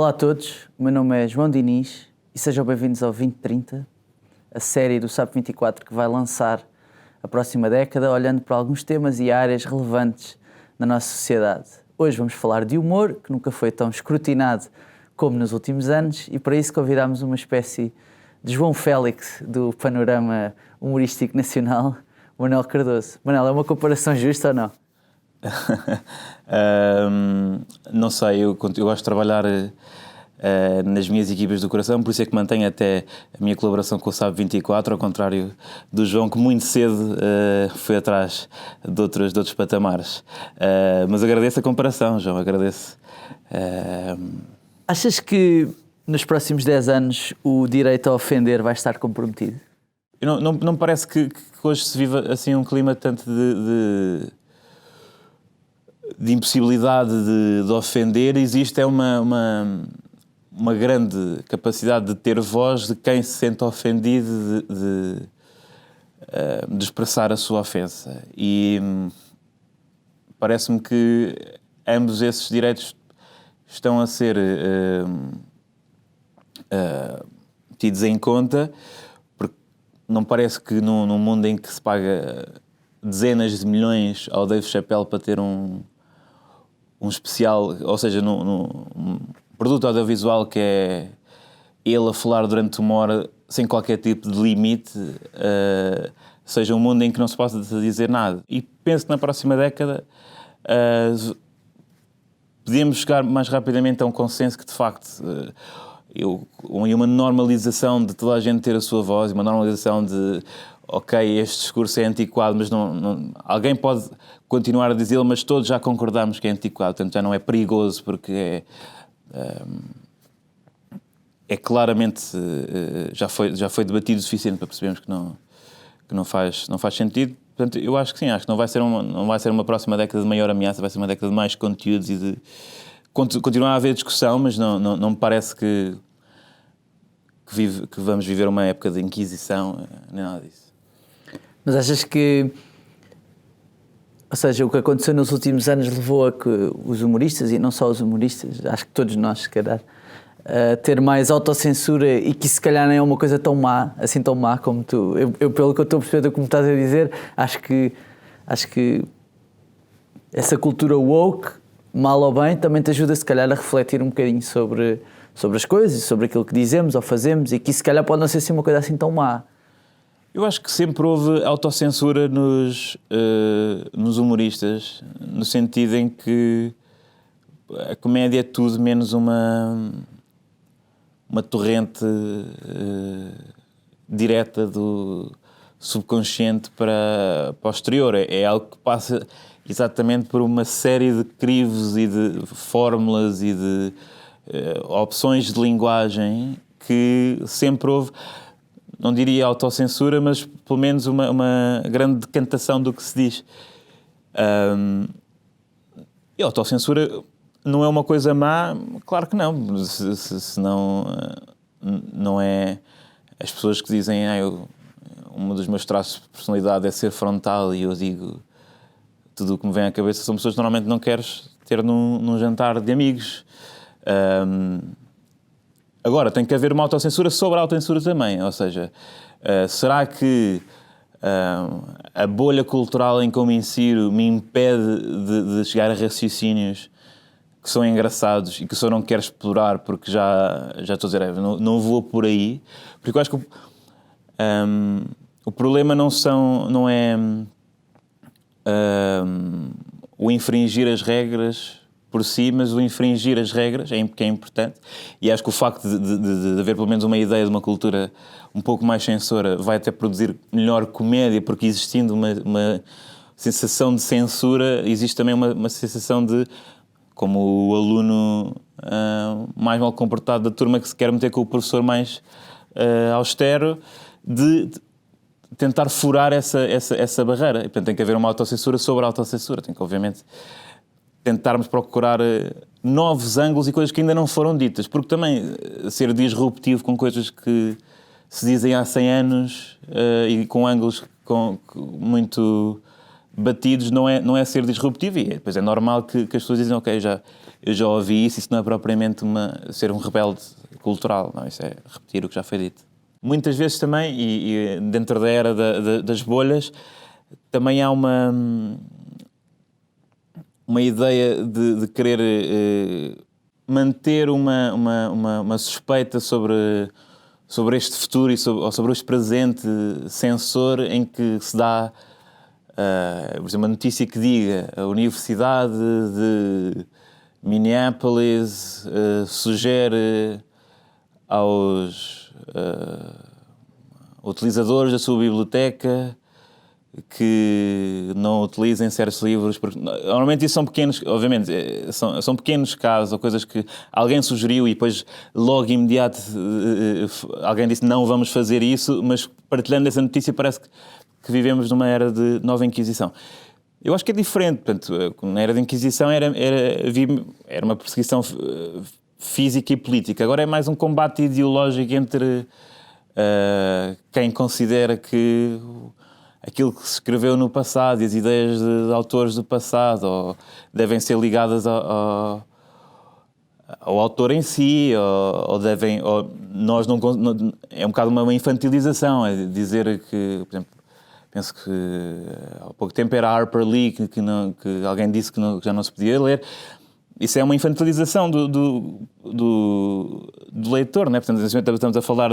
Olá a todos, o meu nome é João Diniz e sejam bem-vindos ao 2030, a série do SAP 24 que vai lançar a próxima década, olhando para alguns temas e áreas relevantes na nossa sociedade. Hoje vamos falar de humor, que nunca foi tão escrutinado como nos últimos anos, e para isso convidámos uma espécie de João Félix do panorama humorístico nacional, Manuel Cardoso. Manuel, é uma comparação justa ou não? Não sei, eu gosto de trabalhar nas minhas equipas do coração, por isso é que mantenho até a minha colaboração com o SAP 24, ao contrário do João, que muito cedo foi atrás de outros patamares. Mas agradeço a comparação, João, agradeço. Achas que nos próximos 10 anos o direito a ofender vai estar comprometido? Não me parece que hoje se viva assim um clima tanto de impossibilidade de ofender. Existe uma grande capacidade de ter voz de quem se sente ofendido de expressar a sua ofensa. E parece-me que ambos esses direitos estão a ser tidos em conta, porque não parece que num mundo em que se paga dezenas de milhões ao Dave Chappelle para ter um especial, ou seja, um produto audiovisual que é ele a falar durante uma hora sem qualquer tipo de limite, seja um mundo em que não se possa dizer nada. E penso que na próxima década podíamos chegar mais rapidamente a um consenso que, de facto, uma normalização de toda a gente ter a sua voz, uma normalização de, ok, este discurso é antiquado, mas alguém pode continuar a dizê-lo, mas todos já concordamos que é antiquado, portanto já não é perigoso, porque é claramente, já foi debatido o suficiente para percebermos que não faz sentido. Portanto, eu acho que sim, acho que não vai ser uma próxima década de maior ameaça, vai ser uma década de mais conteúdos e de continuar a haver discussão, mas não me parece que vamos viver uma época de inquisição, nem nada disso. Mas achas que, ou seja, o que aconteceu nos últimos anos levou a que os humoristas, e não só os humoristas, acho que todos nós, se calhar, a ter mais autocensura, e que se calhar não é uma coisa tão má como tu. Eu pelo que eu estou a perceber do que me estás a dizer, acho que essa cultura woke, mal ou bem, também te ajuda se calhar a refletir um bocadinho sobre as coisas, sobre aquilo que dizemos ou fazemos, e que se calhar pode não ser assim uma coisa assim tão má. Eu acho que sempre houve autocensura nos humoristas, no sentido em que a comédia é tudo menos uma torrente direta do subconsciente para o exterior. É algo que passa exatamente por uma série de crivos e de fórmulas e de opções de linguagem que sempre houve, não diria autocensura, mas pelo menos uma grande decantação do que se diz. E a autocensura não é uma coisa má? Claro que não. Senão não é... As pessoas que dizem um dos meus traços de personalidade é ser frontal, e eu digo tudo o que me vem à cabeça, são pessoas que normalmente não queres ter num jantar de amigos. Agora, tem que haver uma autocensura sobre a autocensura também, ou seja, será que a bolha cultural em que eu me insiro me impede de chegar a raciocínios que são engraçados e que eu não quero explorar, porque já estou a dizer, não vou por aí, porque eu acho que o problema não é o infringir as regras por si, mas o infringir as regras que é importante, e acho que o facto de haver pelo menos uma ideia de uma cultura um pouco mais censora vai até produzir melhor comédia, porque existindo uma sensação de censura, existe também uma sensação de, como o aluno mais mal comportado da turma que se quer meter com o professor mais austero, de tentar furar essa barreira. E, portanto, tem que haver uma autocensura sobre a autocensura. Tem que, obviamente, tentarmos procurar novos ângulos e coisas que ainda não foram ditas, porque também ser disruptivo com coisas que se dizem há 100 anos e com ângulos muito batidos não é ser disruptivo, e depois é normal que as pessoas dizem, ok, eu já ouvi isso não é propriamente ser um rebelde cultural, não, isso é repetir o que já foi dito. Muitas vezes também, e dentro da era das bolhas, também há uma ideia de querer manter uma suspeita sobre este futuro ou sobre este presente censor em que se dá, por exemplo, uma notícia que diga a Universidade de Minneapolis sugere aos utilizadores da sua biblioteca que não utilizem certos livros, porque normalmente isso são pequenos, obviamente, são pequenos casos ou coisas que alguém sugeriu e depois logo imediato alguém disse não vamos fazer isso, mas partilhando essa notícia parece que vivemos numa era de nova Inquisição. Eu acho que é diferente, portanto, na era da Inquisição era uma perseguição física e política, agora é mais um combate ideológico entre quem considera que aquilo que se escreveu no passado e as ideias de autores do passado devem ser ligadas ao autor em si, nós não, é um bocado uma infantilização, é dizer que, por exemplo, penso que há pouco tempo era a Harper Lee que alguém disse que já não se podia ler. Isso é uma infantilização do leitor, não é? Portanto, estamos a falar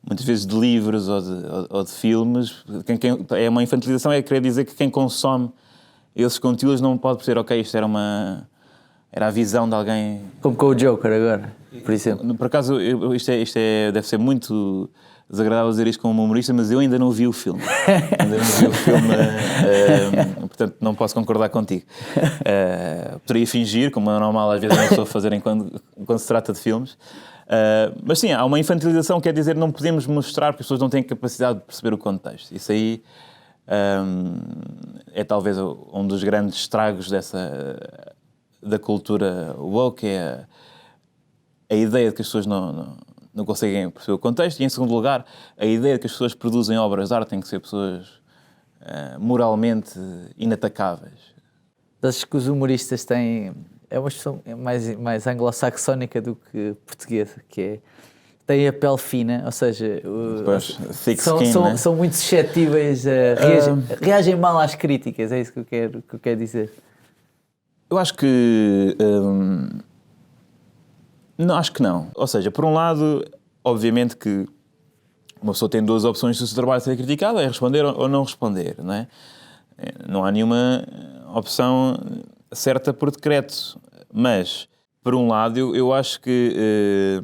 muitas vezes de livros ou de filmes. É uma infantilização, é querer dizer que quem consome esses conteúdos não pode perceber, ok, isto era a visão de alguém... Como com o Joker agora, por exemplo. Por acaso, isto deve ser muito desagradável dizer isto como humorista, mas eu ainda não vi o filme. Portanto não posso concordar contigo. Poderia fingir, como é normal às vezes uma pessoa fazer quando se trata de filmes. Mas sim, há uma infantilização, quer dizer, não podemos mostrar porque as pessoas não têm capacidade de perceber o contexto. Isso aí é talvez um dos grandes estragos da cultura woke, é a ideia de que as pessoas não conseguem perceber o contexto, e em segundo lugar, a ideia de que as pessoas que produzem obras de arte têm que ser pessoas moralmente inatacáveis. Achas que os humoristas têm... É uma expressão mais anglo-saxónica do que portuguesa, que é... Têm a pele fina, ou seja... são muito suscetíveis, reagem mal às críticas, é isso que eu quero dizer. Eu acho que... Não, acho que não. Ou seja, por um lado, obviamente que uma pessoa tem duas opções se o seu trabalho ser criticado, é responder ou não responder, não é? Não há nenhuma opção certa por decreto. Mas, por um lado, eu acho que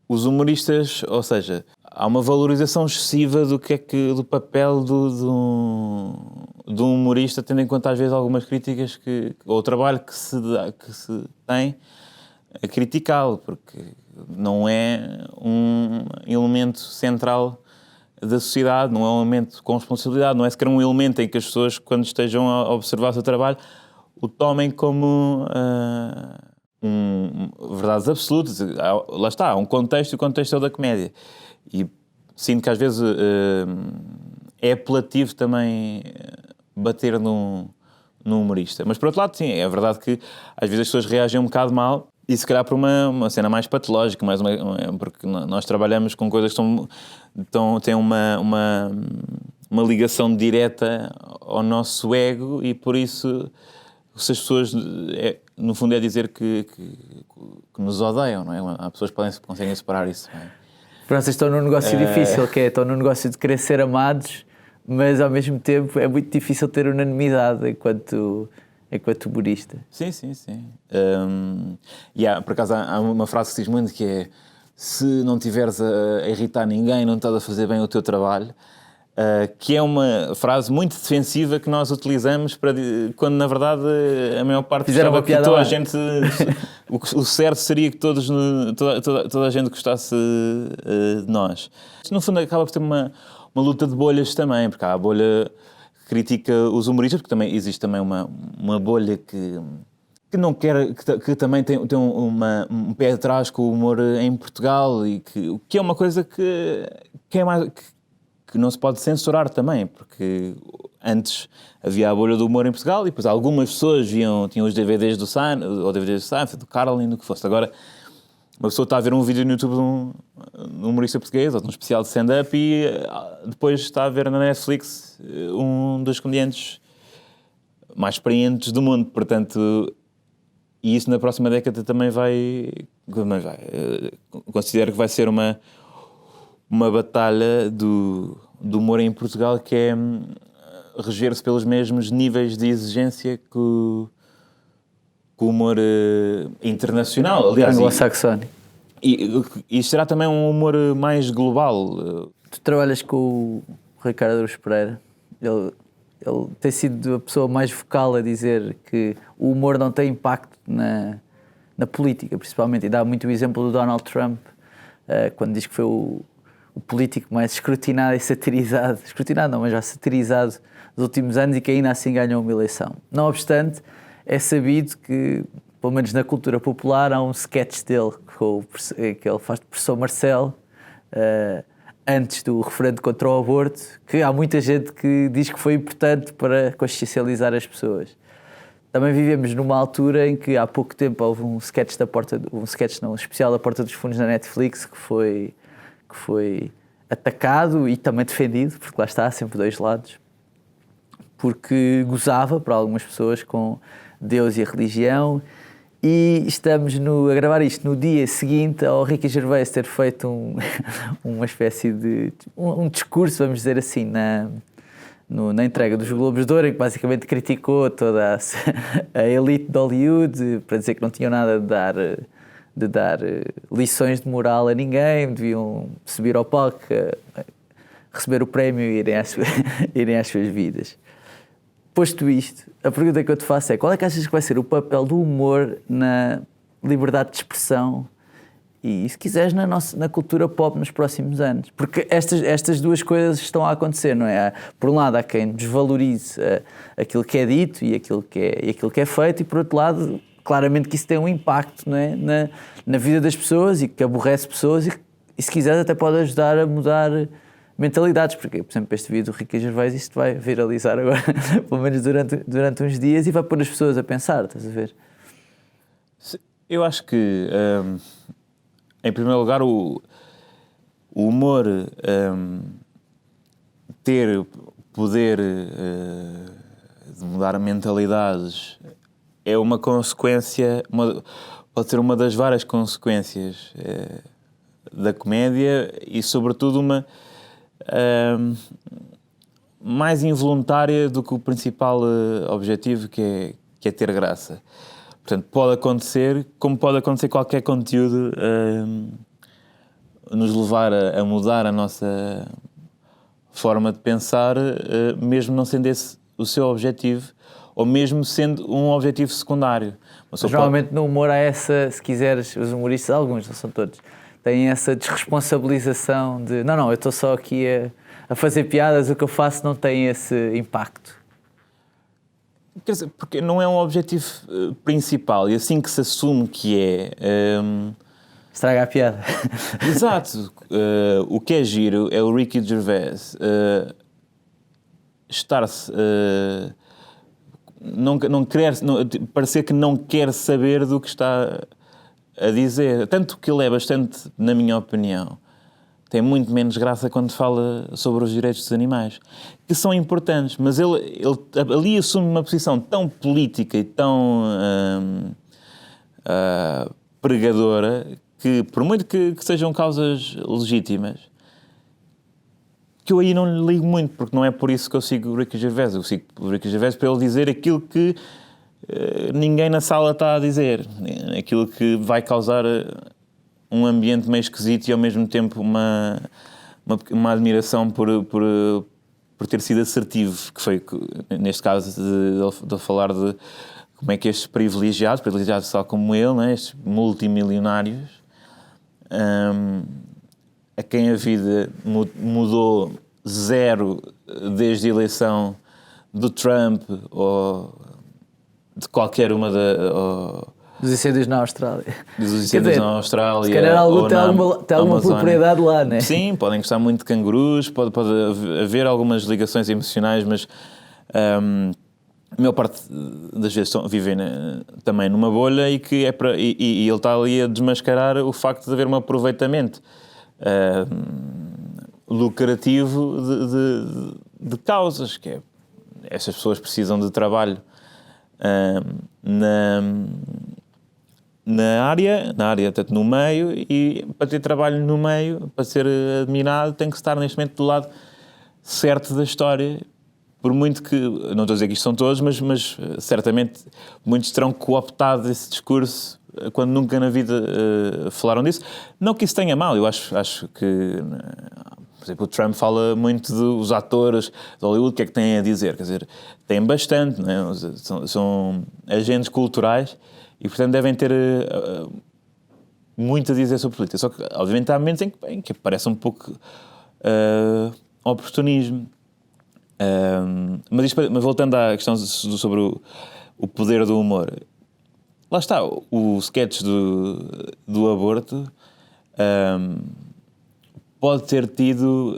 os humoristas, ou seja, há uma valorização excessiva do papel do humorista, tendo em conta às vezes algumas críticas ou o trabalho que se tem a criticá-lo, porque não é um elemento central da sociedade, não é um elemento com responsabilidade, não é sequer um elemento em que as pessoas, quando estejam a observar o seu trabalho, o tomem como verdades absolutas. Lá está, há um contexto, e o contexto é o da comédia. E sinto que às vezes é apelativo também bater num humorista. Mas por outro lado, sim, é verdade que às vezes as pessoas reagem um bocado mal, e se calhar por uma cena mais patológica, porque nós trabalhamos com coisas que têm uma ligação direta ao nosso ego, e por isso, se as pessoas, no fundo é dizer que nos odeiam, não é? Há pessoas que conseguem separar isso. Não é? Pronto, vocês estão num negócio difícil, que é, estão num negócio de querer ser amados, mas ao mesmo tempo é muito difícil ter unanimidade enquanto humorista. Sim. Por acaso há uma frase que se diz muito, que é: se não tiveres a irritar ninguém, não estás a fazer bem o teu trabalho, que é uma frase muito defensiva que nós utilizamos quando na verdade a maior parte fizeram que toda a gente o certo seria que toda a gente gostasse de nós. Isto, no fundo, acaba por ter uma luta de bolhas também, porque há a bolha critica os humoristas, porque também existe também uma bolha que não quer, que também tem um pé atrás com o humor em Portugal, e que é uma coisa que é mais, que não se pode censurar também, porque antes havia a bolha do humor em Portugal e depois algumas pessoas tinham os DVDs do Seinfeld, ou DVDs do Seinfeld, do Carlin, do que fosse. Agora, uma pessoa está a ver um vídeo no YouTube de um humorista português ou de um especial de stand-up e depois está a ver na Netflix um dos comediantes mais experientes do mundo. Portanto, e isso na próxima década também vai considero que vai ser uma batalha do humor em Portugal, que é reger-se pelos mesmos níveis de exigência que o humor internacional, aliás, anglo-saxónico. E será também um humor mais global. Tu trabalhas com o Ricardo Araújo Pereira. Ele tem sido a pessoa mais vocal a dizer que o humor não tem impacto na política, principalmente, e dá muito o exemplo do Donald Trump, quando diz que foi o político mais escrutinado, mas já satirizado dos últimos anos, e que ainda assim ganhou uma eleição. Não obstante, é sabido que, pelo menos na cultura popular, há um sketch dele que ele faz de professor Marcelo, antes do referendo contra o aborto, que há muita gente que diz que foi importante para consciencializar as pessoas. Também vivemos numa altura em que há pouco tempo houve um especial da Porta dos Fundos na Netflix que foi atacado e também defendido, porque lá está, sempre dois lados, porque gozava para algumas pessoas com Deus e a religião. E estamos a gravar isto no dia seguinte ao Ricky Gervais ter feito uma espécie de um discurso, vamos dizer assim, na entrega dos Globos de Ouro, em que basicamente criticou toda a elite de Hollywood, para dizer que não tinham nada de dar lições de moral a ninguém, deviam subir ao palco, receber o prémio e irem às suas vidas. Posto isto, a pergunta que eu te faço é: qual é que achas que vai ser o papel do humor na liberdade de expressão e, se quiseres, na cultura pop nos próximos anos? Porque estas duas coisas estão a acontecer, não é? Por um lado, há quem desvalorize aquilo que é dito e aquilo que é feito, e por outro lado, claramente que isso tem um impacto, não é? na vida das pessoas, e que aborrece pessoas, e se quiseres até pode ajudar a mudar mentalidades, porque, por exemplo, este vídeo do Ricky Gervais, isto vai viralizar agora, pelo menos durante uns dias, e vai pôr as pessoas a pensar, estás a ver? Eu acho que, em primeiro lugar, o humor ter poder de mudar mentalidades é uma consequência, pode ser uma das várias consequências da comédia, e, sobretudo, uma mais involuntária do que o principal objetivo, que é ter graça. Portanto, pode acontecer, como pode acontecer qualquer conteúdo, nos levar a mudar a nossa forma de pensar, mesmo não sendo esse o seu objetivo, ou mesmo sendo um objetivo secundário. Mas normalmente no humor há essa, se quiseres, os humoristas, alguns, não são todos, têm essa desresponsabilização de não, eu estou só aqui a fazer piadas, o que eu faço não tem esse impacto. Quer dizer, porque não é um objetivo principal, e assim que se assume que é... estraga a piada. Exato. O que é giro é o Ricky Gervais estar-se... parecer que não quer saber do que está a dizer. Tanto que ele é bastante, na minha opinião, tem muito menos graça quando fala sobre os direitos dos animais, que são importantes, mas ele ali assume uma posição tão política e tão pregadora, que, por muito que sejam causas legítimas, que eu aí não lhe ligo muito, porque não é por isso que eu sigo o Ricky Gervais. Eu sigo o Ricky Gervais para ele dizer aquilo que ninguém na sala está a dizer, aquilo que vai causar um ambiente meio esquisito e ao mesmo tempo uma admiração por ter sido assertivo, que foi, neste caso, de falar de como é que estes privilegiados só como ele, né, estes multimilionários, a quem a vida mudou zero desde a eleição do Trump ou de qualquer uma dos incêndios na Austrália. Na Austrália. Se calhar tem alguma propriedade lá, não é? Sim, podem gostar muito de cangurus, pode haver algumas ligações emocionais, mas A maior parte das vezes vivem também numa bolha e que e ele está ali a desmascarar o facto de haver um aproveitamento lucrativo de causas, que é, essas pessoas precisam de trabalho na área, tanto no meio, e para ter trabalho no meio, para ser admirado, tem que estar neste momento do lado certo da história. Por muito que, não estou a dizer que isto são todos, mas certamente muitos terão cooptado esse discurso quando nunca na vida falaram disso. Não que isso tenha mal, eu acho que, por exemplo, o Trump fala muito dos atores de Hollywood, o que é que têm a dizer? Quer dizer, têm bastante, não é? São agentes culturais e, portanto, devem ter muito a dizer sobre política. Só que, obviamente, há momentos em que parece um pouco oportunismo. Mas voltando à questão sobre o poder do humor, lá está, o sketch do aborto pode ter tido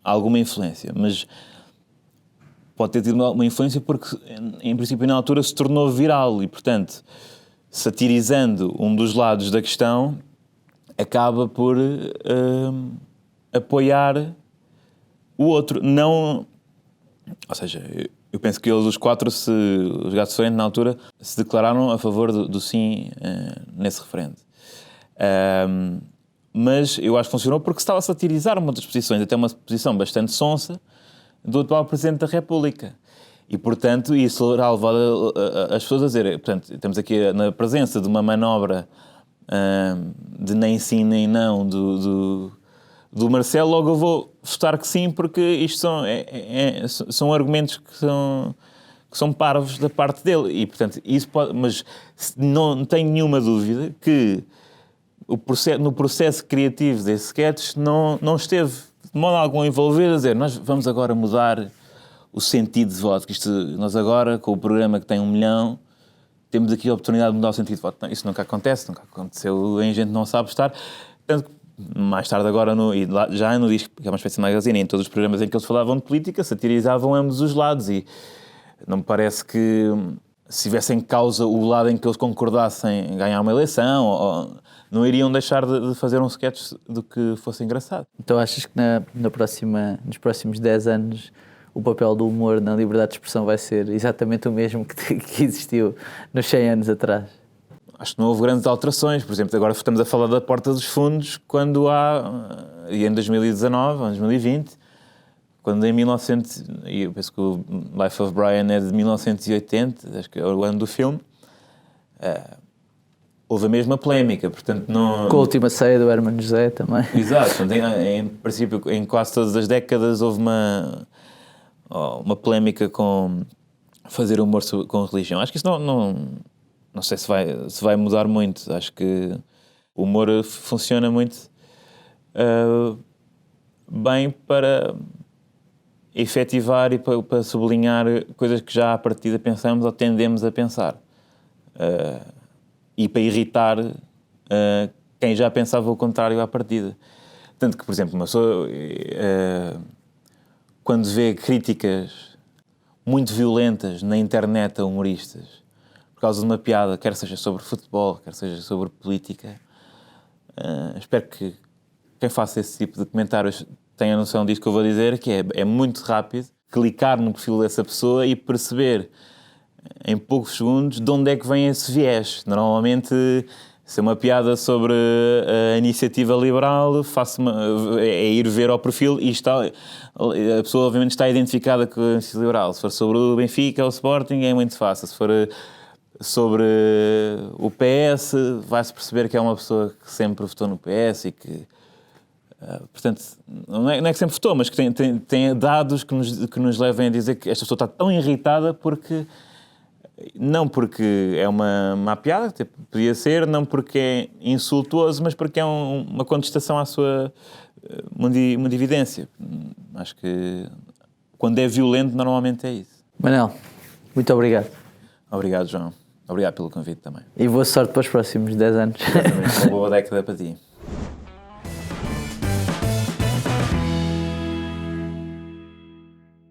alguma influência, mas pode ter tido alguma influência porque, em princípio, na altura se tornou viral e, portanto, satirizando um dos lados da questão, acaba por apoiar o outro. Não, ou seja, eu penso que eles, os quatro, os gatos frente na altura, se declararam a favor do sim nesse referendo. Mas eu acho que funcionou porque se estava a satirizar uma das posições, até uma posição bastante sonsa, do atual Presidente da República. E, portanto, isso irá levar as pessoas a dizer, portanto, estamos aqui na presença de uma manobra de nem sim nem não do Marcelo, logo eu vou votar que sim, porque isto são argumentos que são parvos da parte dele. E, portanto, isso pode, mas não tenho nenhuma dúvida que no processo criativo desse sketch não esteve de modo algum envolvido a dizer nós vamos agora mudar o sentido de voto, que nós agora, com o programa que tem 1 milhão, temos aqui a oportunidade de mudar o sentido de voto. Não, isso nunca acontece, nunca aconteceu em gente não sabe estar. Portanto, mais tarde agora, já no disco, que é uma espécie de magazine, em todos os programas em que eles falavam de política, satirizavam ambos os lados e não me parece que se tivesse em causa o lado em que eles concordassem em ganhar uma eleição, não iriam deixar de fazer um sketch do que fosse engraçado. Então achas que nos próximos 10 anos o papel do humor na liberdade de expressão vai ser exatamente o mesmo que existiu nos 100 anos atrás? Acho que não houve grandes alterações. Por exemplo, agora estamos a falar da Porta dos Fundos, quando e em 2019, ou 2020, quando em 1900, e eu penso que o Life of Brian é de 1980, acho que é o ano do filme, houve a mesma polémica, portanto não... Com a última ceia do Hermano José também. Exato, em princípio, em quase todas as décadas houve uma polémica com fazer humor com religião. Acho que isso não sei se vai mudar muito. Acho que o humor funciona muito bem para efetivar e para sublinhar coisas que já à partida pensamos ou tendemos a pensar. E para irritar quem já pensava o contrário à partida. Tanto que, por exemplo, uma pessoa, quando vê críticas muito violentas na internet a humoristas, por causa de uma piada, quer seja sobre futebol, quer seja sobre política, espero que quem faça esse tipo de comentários tenha noção disso que eu vou dizer, que é muito rápido clicar no perfil dessa pessoa e perceber em poucos segundos de onde é que vem esse viés. Normalmente, se é uma piada sobre a iniciativa liberal, é ir ver ao perfil e a pessoa obviamente está identificada com a iniciativa liberal. Se for sobre o Benfica ou o Sporting é muito fácil. Se for sobre o PS, vai-se perceber que é uma pessoa que sempre votou no PS e que, portanto, não é que sempre votou, mas que tem dados que nos levem a dizer que esta pessoa está tão irritada não porque é uma má piada, podia ser, não porque é insultuoso, mas porque é uma contestação à sua mundividência. Acho que quando é violento, normalmente é isso. Manel, muito obrigado. Obrigado, João. Obrigado pelo convite também. E boa sorte para os próximos 10 anos. Exatamente. Uma boa década para ti.